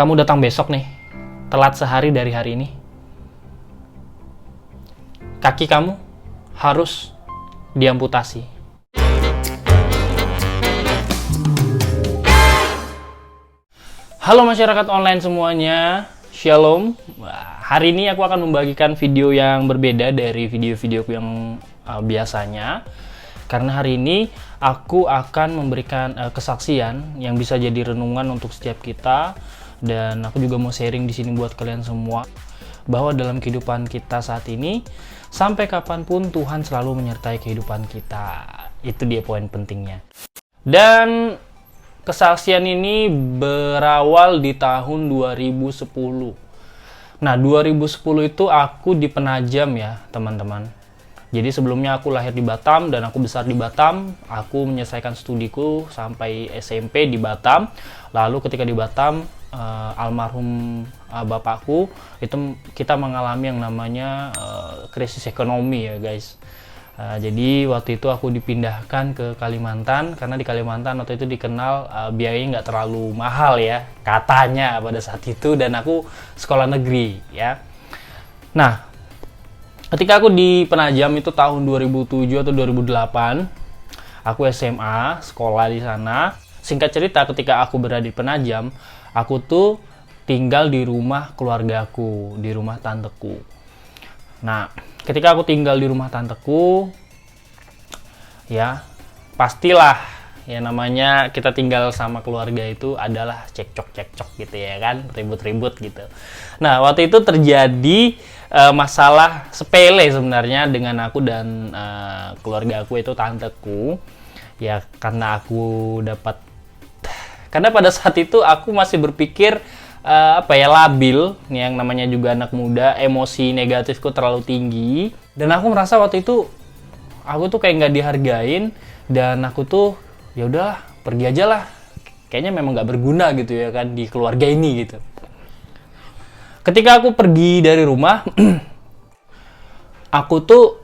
kamu datang besok nih, telat sehari dari hari ini, kaki kamu harus diamputasi. Halo masyarakat online semuanya, Shalom. Hari ini aku akan membagikan video yang berbeda dari video-videoku yang biasanya. Karena hari ini aku akan memberikan kesaksian yang bisa jadi renungan untuk setiap kita, dan aku juga mau sharing di sini buat kalian semua bahwa dalam kehidupan kita saat ini sampai kapanpun Tuhan selalu menyertai kehidupan kita. Itu dia poin pentingnya. Dan kesaksian ini berawal di tahun 2010. Nah, 2010 itu aku di Penajam ya, teman-teman. Jadi sebelumnya aku lahir di Batam dan aku besar di Batam. Aku menyelesaikan studiku sampai SMP di Batam. Lalu ketika di Batam, almarhum bapakku, itu kita mengalami yang namanya krisis ekonomi ya guys. Jadi waktu itu aku dipindahkan ke Kalimantan, karena di Kalimantan waktu itu dikenal biayanya nggak terlalu mahal ya, katanya pada saat itu, dan aku sekolah negeri ya. Nah, ketika aku di Penajam itu tahun 2007 atau 2008, aku SMA, sekolah di sana. Singkat cerita, ketika aku berada di Penajam, aku tuh tinggal di rumah keluargaku, di rumah tanteku. Nah, ketika aku tinggal di rumah tanteku, ya pastilah ya namanya kita tinggal sama keluarga itu adalah cekcok-cekcok gitu ya kan, ribut-ribut gitu. Nah, waktu itu terjadi masalah sepele sebenarnya dengan aku dan keluarga aku, itu tanteku. Ya karena pada saat itu aku masih berpikir labil, yang namanya juga anak muda, emosi negatifku terlalu tinggi, dan aku merasa waktu itu aku tuh kayak nggak dihargain, dan aku tuh ya udahlah, pergi aja lah, kayaknya memang nggak berguna gitu ya kan di keluarga ini gitu. Ketika aku pergi dari rumah, aku tuh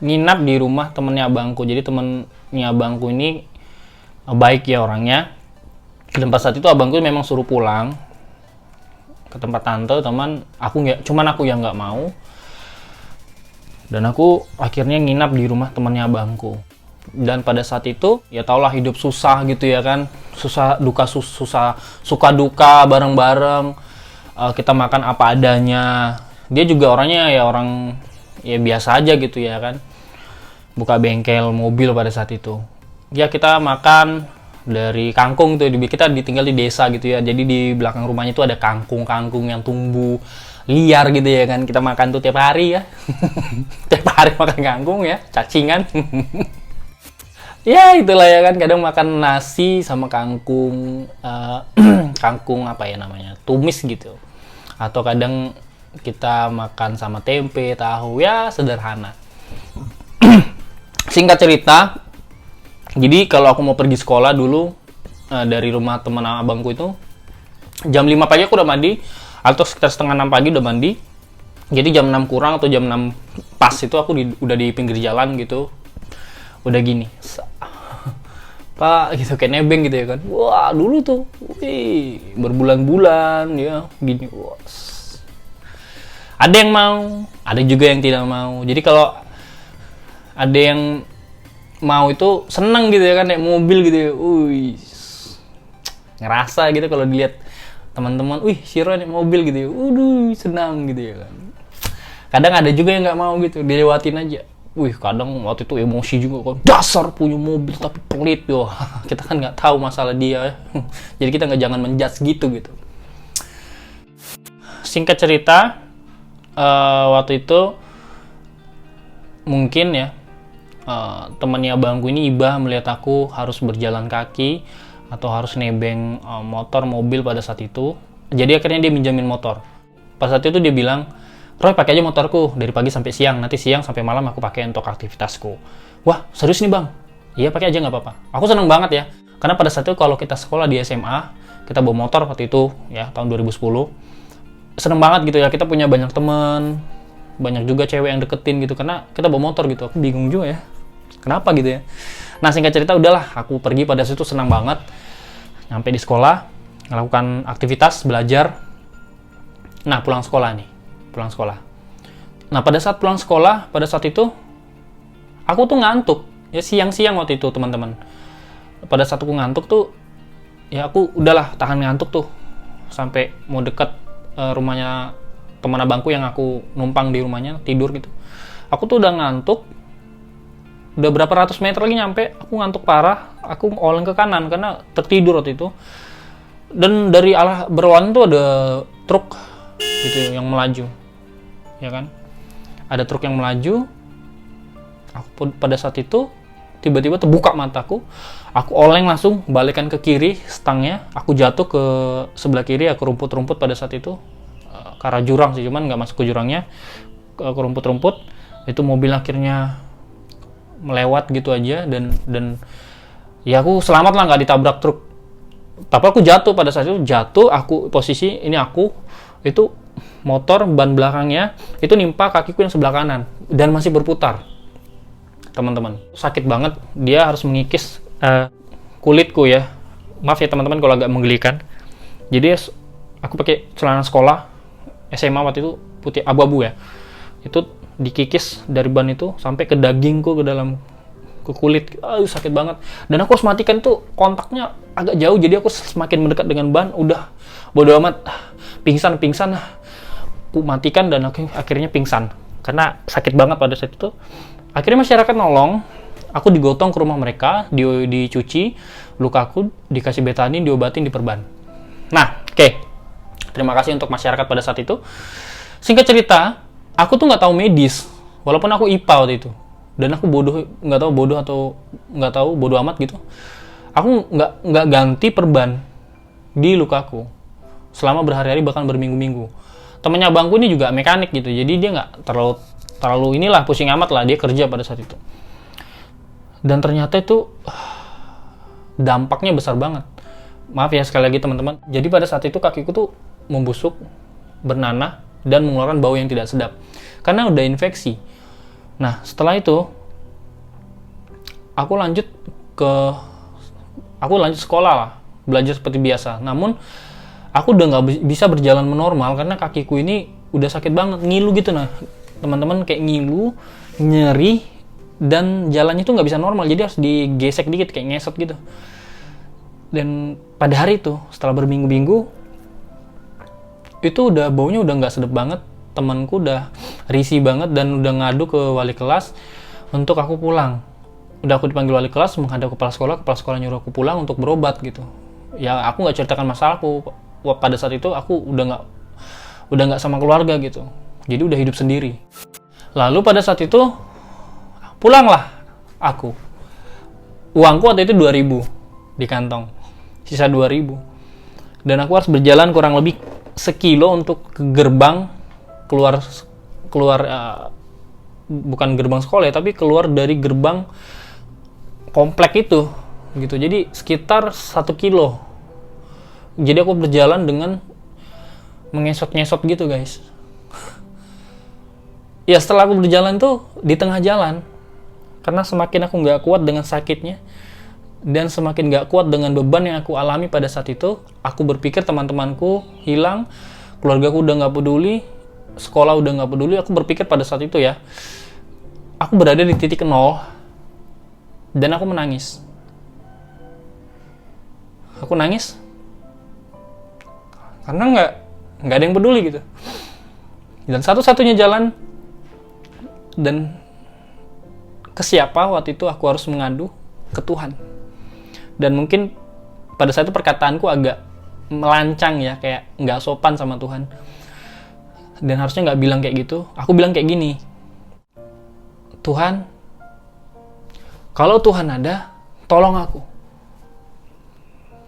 nginap di rumah temennya abangku. Jadi temennya abangku ini baik ya orangnya. Dan pas saat itu abangku memang suruh pulang ke tempat tante, cuman aku yang nggak mau. Dan aku akhirnya nginap di rumah temennya abangku. Dan pada saat itu, ya taulah hidup susah gitu ya kan. Suka duka bareng-bareng. Kita makan apa adanya. Dia juga orangnya ya orang ya biasa aja gitu ya kan. Buka bengkel mobil pada saat itu. Ya kita makan dari kangkung tuh, kita ditinggal di desa gitu ya. Jadi di belakang rumahnya itu ada kangkung yang tumbuh liar gitu ya kan. Kita makan tuh tiap hari ya. Tiap hari makan kangkung ya, cacingan. Ya itulah ya kan, kadang makan nasi sama kangkung, kangkung apa ya namanya, tumis gitu. Atau kadang kita makan sama tempe, tahu, ya sederhana. Singkat cerita, jadi kalau aku mau pergi sekolah dulu dari rumah teman abangku itu, jam 5 pagi aku udah mandi, atau sekitar setengah 6 pagi udah mandi. Jadi jam 6 kurang atau jam 6 pas itu aku udah di pinggir jalan gitu. Udah gini, Pak, gitu kayak nebeng gitu ya kan. Wah, dulu tuh, berbulan-bulan ya, gini. Wah. Ada yang mau, ada juga yang tidak mau. Jadi kalau ada yang mau itu seneng gitu ya kan, naik mobil gitu ya. Ngerasa gitu kalau dilihat teman-teman, si Roy naik mobil gitu ya. Senang gitu ya kan. Kadang ada juga yang nggak mau gitu, dilewatin aja. Kadang waktu itu emosi juga kan, dasar punya mobil tapi pelit yo. Kita kan nggak tahu masalah dia. Jadi kita jangan menjudge gitu. Singkat cerita, waktu itu mungkin ya temannya abangku ini Ibah melihat aku harus berjalan kaki atau harus nebeng mobil pada saat itu. Jadi akhirnya dia minjamin motor. Pas saat itu dia bilang, Roy, pakai aja motorku dari pagi sampai siang, nanti siang sampai malam aku pakai untuk aktivitasku. Wah, serius nih bang? Iya, pakai aja nggak apa-apa. Aku seneng banget ya, karena pada saat itu kalau kita sekolah di SMA, kita bawa motor waktu itu ya tahun 2010, seneng banget gitu ya, kita punya banyak teman, banyak juga cewek yang deketin gitu, karena kita bawa motor gitu. Aku bingung juga ya, kenapa gitu ya. Nah singkat cerita udahlah, aku pergi pada situ senang banget. Nyampe di sekolah, melakukan aktivitas, belajar. Nah, pulang sekolah. Nah, pada saat pulang sekolah, pada saat itu aku tuh ngantuk. Ya siang-siang waktu itu, teman-teman. Pada saat aku ngantuk tuh, ya aku udahlah tahan ngantuk tuh sampai mau deket rumahnya teman abangku yang aku numpang di rumahnya, tidur gitu. Aku tuh udah ngantuk, udah berapa ratus meter lagi nyampe, aku ngantuk parah, aku oleng ke kanan karena tertidur waktu itu. Dan dari arah berlawanan tuh ada truk gitu yang melaju, ya kan? Ada truk yang melaju. Aku pada saat itu tiba-tiba terbuka mataku, aku oleng langsung, balikan ke kiri stangnya, aku jatuh ke sebelah kiri, aku rumput-rumput pada saat itu, ke arah jurang sih, cuman nggak masuk ke jurangnya, ke rumput-rumput. Itu mobil akhirnya melewat gitu aja, dan ya aku selamat lah, nggak ditabrak truk. Tapi aku jatuh pada saat itu, aku posisi ini, aku itu motor ban belakangnya itu nimpa kakiku yang sebelah kanan dan masih berputar, teman-teman. Sakit banget, dia harus mengikis kulitku ya. Maaf ya teman-teman kalau agak menggelikan. Jadi aku pakai celana sekolah SMA waktu itu putih abu-abu ya. Itu dikikis dari ban itu sampai ke dagingku, ke kulit. Sakit banget. Dan aku harus matikan tuh, kontaknya agak jauh, jadi aku semakin mendekat dengan ban, udah bodo amat, pingsan. Aku matikan dan akhirnya pingsan karena sakit banget pada saat itu. Akhirnya masyarakat nolong, aku digotong ke rumah mereka, dicuci, lukaku dikasih betadin, diobatin, diperban. Nah, oke. Terima kasih untuk masyarakat pada saat itu. Singkat cerita, aku tuh nggak tahu medis, walaupun aku IPA waktu itu. Dan aku nggak tahu bodoh amat gitu. Aku nggak ganti perban di lukaku selama berhari-hari, bahkan berminggu-minggu. Temennya abangku ini juga mekanik gitu, jadi dia nggak terlalu inilah pusing amat lah, dia kerja pada saat itu. Dan ternyata itu dampaknya besar banget. Maaf ya sekali lagi teman-teman. Jadi pada saat itu kakiku tuh membusuk, bernanah, dan mengeluarkan bau yang tidak sedap karena udah infeksi. Nah, setelah itu aku lanjut sekolah lah, belajar seperti biasa. Namun aku udah nggak bisa berjalan normal karena kakiku ini udah sakit banget, ngilu gitu. Nah, teman-teman, kayak ngilu, nyeri, dan jalannya tuh nggak bisa normal, jadi harus digesek dikit, kayak ngesot gitu. Dan pada hari itu, setelah berminggu-minggu, itu udah baunya udah nggak sedap banget. Temanku udah risih banget dan udah ngadu ke wali kelas untuk aku pulang. Udah aku dipanggil wali kelas, menghadap kepala sekolah nyuruh aku pulang untuk berobat gitu. Ya aku nggak ceritakan masalahku. Pada saat itu aku udah nggak sama keluarga gitu, jadi udah hidup sendiri. Lalu pada saat itu pulanglah aku. Uangku waktu itu 2.000 di kantong, sisa 2.000, dan aku harus berjalan kurang lebih sekilo untuk ke gerbang keluar bukan gerbang sekolah ya, tapi keluar dari gerbang komplek itu gitu. Jadi sekitar 1 kilo. Jadi aku berjalan dengan mengesot-ngesot gitu, guys. Ya setelah aku berjalan tuh di tengah jalan, karena semakin aku nggak kuat dengan sakitnya dan semakin nggak kuat dengan beban yang aku alami pada saat itu, aku berpikir teman-temanku hilang, keluargaku udah nggak peduli, sekolah udah nggak peduli. Aku berpikir pada saat itu ya, aku berada di titik nol dan aku menangis. Aku nangis karena nggak ada yang peduli gitu. Dan satu-satunya jalan dan ke siapa waktu itu, aku harus mengadu ke Tuhan. Dan mungkin pada saat itu perkataanku agak melancang ya, kayak nggak sopan sama Tuhan. Dan harusnya nggak bilang kayak gitu. Aku bilang kayak gini, Tuhan, kalau Tuhan ada, tolong aku.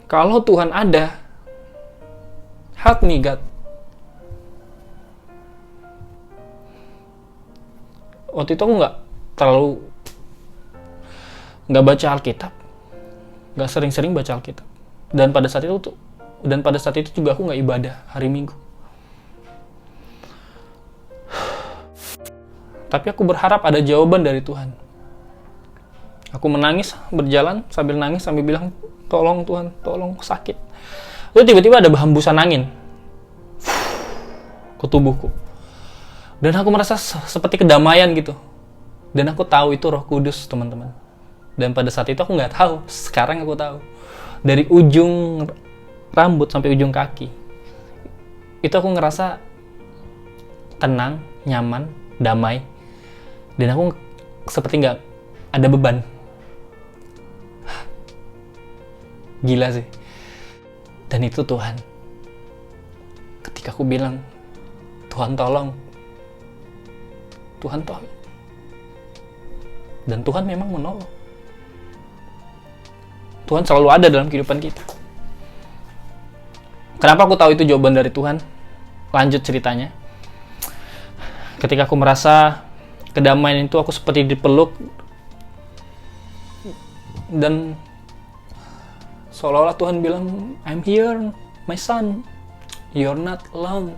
Kalau Tuhan ada, help me God. Waktu itu aku nggak baca Alkitab, nggak sering-sering baca Alkitab. Dan pada saat itu juga aku nggak ibadah hari Minggu. Tapi aku berharap ada jawaban dari Tuhan. Aku menangis, berjalan sambil nangis, sambil bilang, tolong Tuhan, tolong, sakit. Lalu tiba-tiba ada hembusan angin ke tubuhku. Dan aku merasa seperti kedamaian gitu. Dan aku tahu itu Roh Kudus, teman-teman. Dan pada saat itu aku nggak tahu. Sekarang aku tahu. Dari ujung rambut sampai ujung kaki. Itu aku ngerasa tenang, nyaman, damai. Dan aku seperti nggak ada beban. Gila sih. Dan itu Tuhan. Ketika aku bilang, Tuhan tolong. Tuhan tolong. Dan Tuhan memang menolong. Tuhan selalu ada dalam kehidupan kita. Kenapa aku tahu itu jawaban dari Tuhan? Lanjut ceritanya. Ketika aku merasa kedamaian itu, aku seperti dipeluk. Dan seolah-olah Tuhan bilang, I'm here, my son. You're not alone.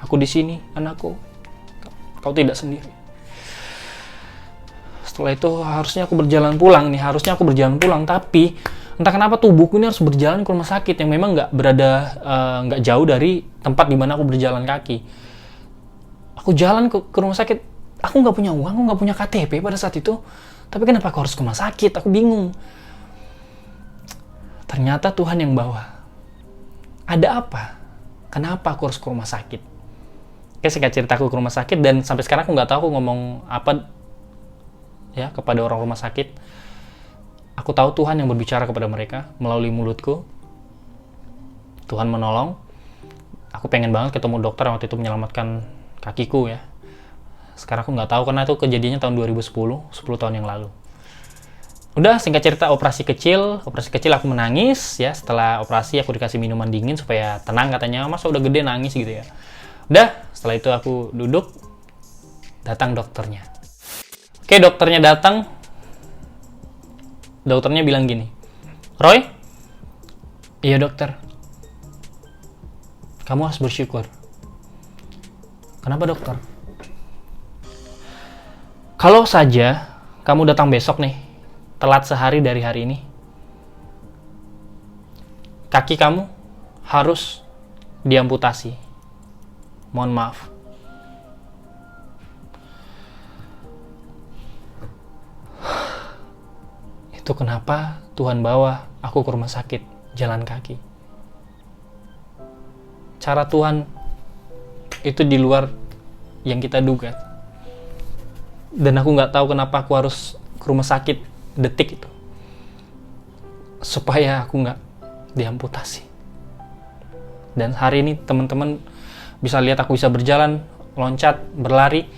Aku di sini, anakku. Kau tidak sendiri. Setelah itu harusnya aku berjalan pulang nih. Tapi entah kenapa tubuhku ini harus berjalan ke rumah sakit yang memang nggak jauh dari tempat di mana aku berjalan kaki. Aku jalan ke rumah sakit. Aku nggak punya uang, aku nggak punya KTP pada saat itu. Tapi kenapa aku harus ke rumah sakit? Aku bingung. Ternyata Tuhan yang bawa. Ada apa? Kenapa aku harus ke rumah sakit? Oke, singkat cerita aku ke rumah sakit, dan sampai sekarang aku nggak tahu aku ngomong apa ya kepada orang rumah sakit. Aku tahu Tuhan yang berbicara kepada mereka melalui mulutku. Tuhan menolong. Aku pengen banget ketemu dokter yang waktu itu menyelamatkan kakiku ya. Sekarang aku nggak tahu karena itu kejadiannya tahun 2010, 10 tahun yang lalu. Udah, singkat cerita operasi kecil aku menangis ya. Setelah operasi aku dikasih minuman dingin supaya tenang, katanya masa udah gede nangis gitu ya. Udah, setelah itu aku duduk, datang dokternya. Oke, dokternya datang. Dokternya bilang gini, Roy? Iya dokter. Kamu harus bersyukur. Kenapa dokter? Kalau saja kamu datang besok nih, telat sehari dari hari ini, kaki kamu harus diamputasi. Mohon maaf. Itu kenapa Tuhan bawa aku ke rumah sakit jalan kaki. Cara Tuhan itu di luar yang kita duga. Dan aku nggak tahu kenapa aku harus ke rumah sakit detik itu. Supaya aku nggak diamputasi. Dan hari ini teman-teman bisa lihat aku bisa berjalan, loncat, berlari.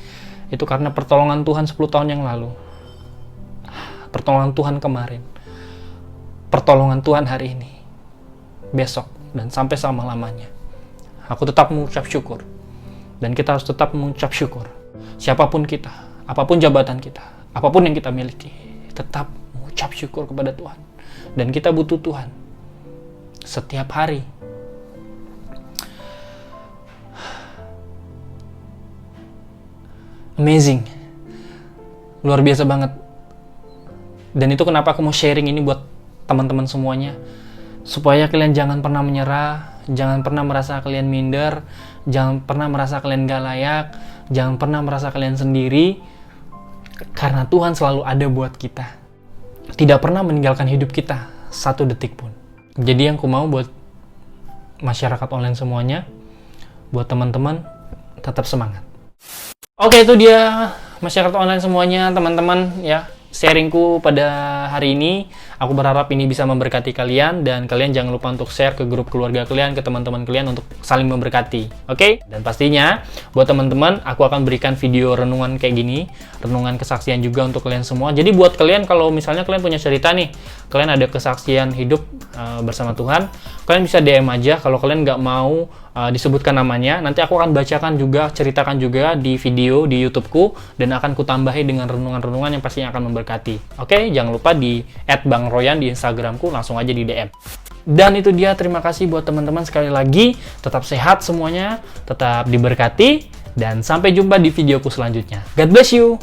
Itu karena pertolongan Tuhan 10 tahun yang lalu. Pertolongan Tuhan kemarin. Pertolongan Tuhan hari ini. Besok. Dan sampai selama-lamanya. Aku tetap mengucap syukur. Dan kita harus tetap mengucap syukur. Siapapun kita, apapun jabatan kita, apapun yang kita miliki, tetap mengucap syukur kepada Tuhan. Dan kita butuh Tuhan. Setiap hari. Amazing. Luar biasa banget. Dan itu kenapa aku mau sharing ini buat teman-teman semuanya. Supaya kalian jangan pernah menyerah, jangan pernah merasa kalian minder, jangan pernah merasa kalian gak layak, jangan pernah merasa kalian sendiri. Karena Tuhan selalu ada buat kita. Tidak pernah meninggalkan hidup kita satu detik pun. Jadi yang aku mau buat masyarakat online semuanya, buat teman-teman, tetap semangat. Oke, itu dia masyarakat online semuanya, teman-teman ya. Sharingku pada hari ini. Aku berharap ini bisa memberkati kalian, dan kalian jangan lupa untuk share ke grup keluarga kalian, ke teman-teman kalian untuk saling memberkati. Oke? Dan pastinya buat teman-teman, aku akan berikan video renungan kayak gini, renungan kesaksian juga untuk kalian semua. Jadi buat kalian kalau misalnya kalian punya cerita nih, kalian ada kesaksian hidup bersama Tuhan, kalian bisa DM aja. Kalau kalian nggak mau disebutkan namanya, nanti aku akan bacakan juga, ceritakan juga di video di YouTubeku, dan akan kutambahi dengan renungan-renungan yang pastinya akan memberkati. Oke? Jangan lupa di @bangroyan di Instagramku, langsung aja di DM. Dan itu dia, terima kasih buat teman-teman sekali lagi. Tetap sehat semuanya, tetap diberkati, dan sampai jumpa di videoku selanjutnya. God bless you!